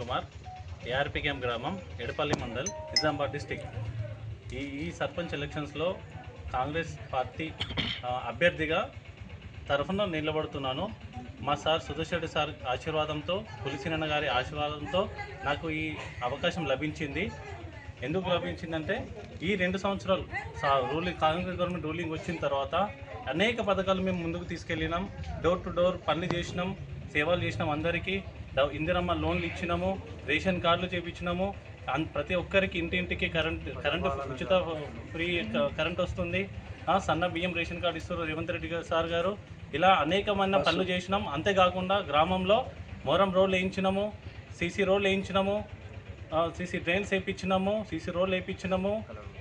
Kumar, ARP గ్రామం, Edapalli mandal, Nizamabad district. ఈ సర్పంచ్ ఎలక్షన్స్లో కాంగ్రెస్ పార్టీ అభ్యర్థిగా తరఫున నిలబడుతున్నాను. మా సార్ సుదర్శన్ సార్ ఆశీర్వాదంతో, పులిసినన్న గారి ఆశీర్వాదంతో నాకు ఈ అవకాశం లభించింది. ఎందుకు లభించిందంటే ఈ 2 సంవత్సరాలు కాంగ్రెస్ గవర్నమెంట్ రూలింగ్ వచ్చిన తర్వాత అనేక పథకాలు మేము ముందుకు తీసుకెళ్ళినాం. డోర్ టు డోర్ పనులు చేసినాం, సేవలు చేసినాం. అందరికీ ఇందిరమ్మ లోన్లు ఇచ్చినాము, రేషన్ కార్డులు చేయించినాము. ప్రతి ఒక్కరికి ఇంటింటికి కరెంటు ఉచిత ఫ్రీ కరెంట్ వస్తుంది. సన్న బియ్యం రేషన్ కార్డు ఇస్తారు రేవంత్ రెడ్డి సార్ గారు. ఇలా అనేకమైన పనులు చేసినాం. అంతేకాకుండా గ్రామంలో మోరం రోడ్లు వేయించినాము, సీసీ రోడ్లు వేయించినాము, సీసీ డ్రైన్స్ వేయించినాము, సీసీ రోడ్లు వేయించినాము,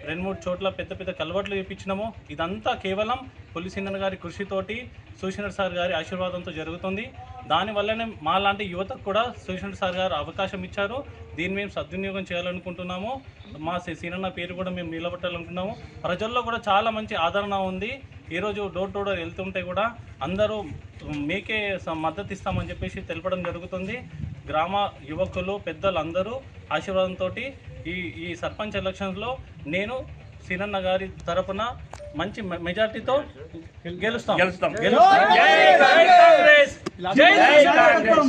2-3 చోట్ల పెద్ద పెద్ద కలవట్లు వేయించినాము. ఇదంతా కేవలం పులిసినన్న గారి కృషితోటి, సుదర్శన్ సార్ గారి ఆశీర్వాదంతో జరుగుతుంది. దానివల్లనే మా లాంటి యువతకు కూడా సుదర్శన్ సార్ గారు అవకాశం ఇచ్చారు. దీన్ని మేము సద్వినియోగం చేయాలనుకుంటున్నాము. మా సీనన్న పేరు కూడా మేము నిలబెట్టాలనుకుంటున్నాము. ప్రజల్లో కూడా చాలా మంచి ఆదరణ ఉంది. ఈరోజు డోర్ టు డోర్ వెళ్తుంటే కూడా అందరూ మీకే మద్దతు ఇస్తామని చెప్పేసి తెలపడం జరుగుతుంది. గ్రామ యువకులు, పెద్దలు అందరూ ఆశీర్వాదంతో ఈ సర్పంచ్ ఎలక్షన్స్లో నేను సీనన్న గారి తరపున మంచి మెజార్టీతో గెలుస్తాం.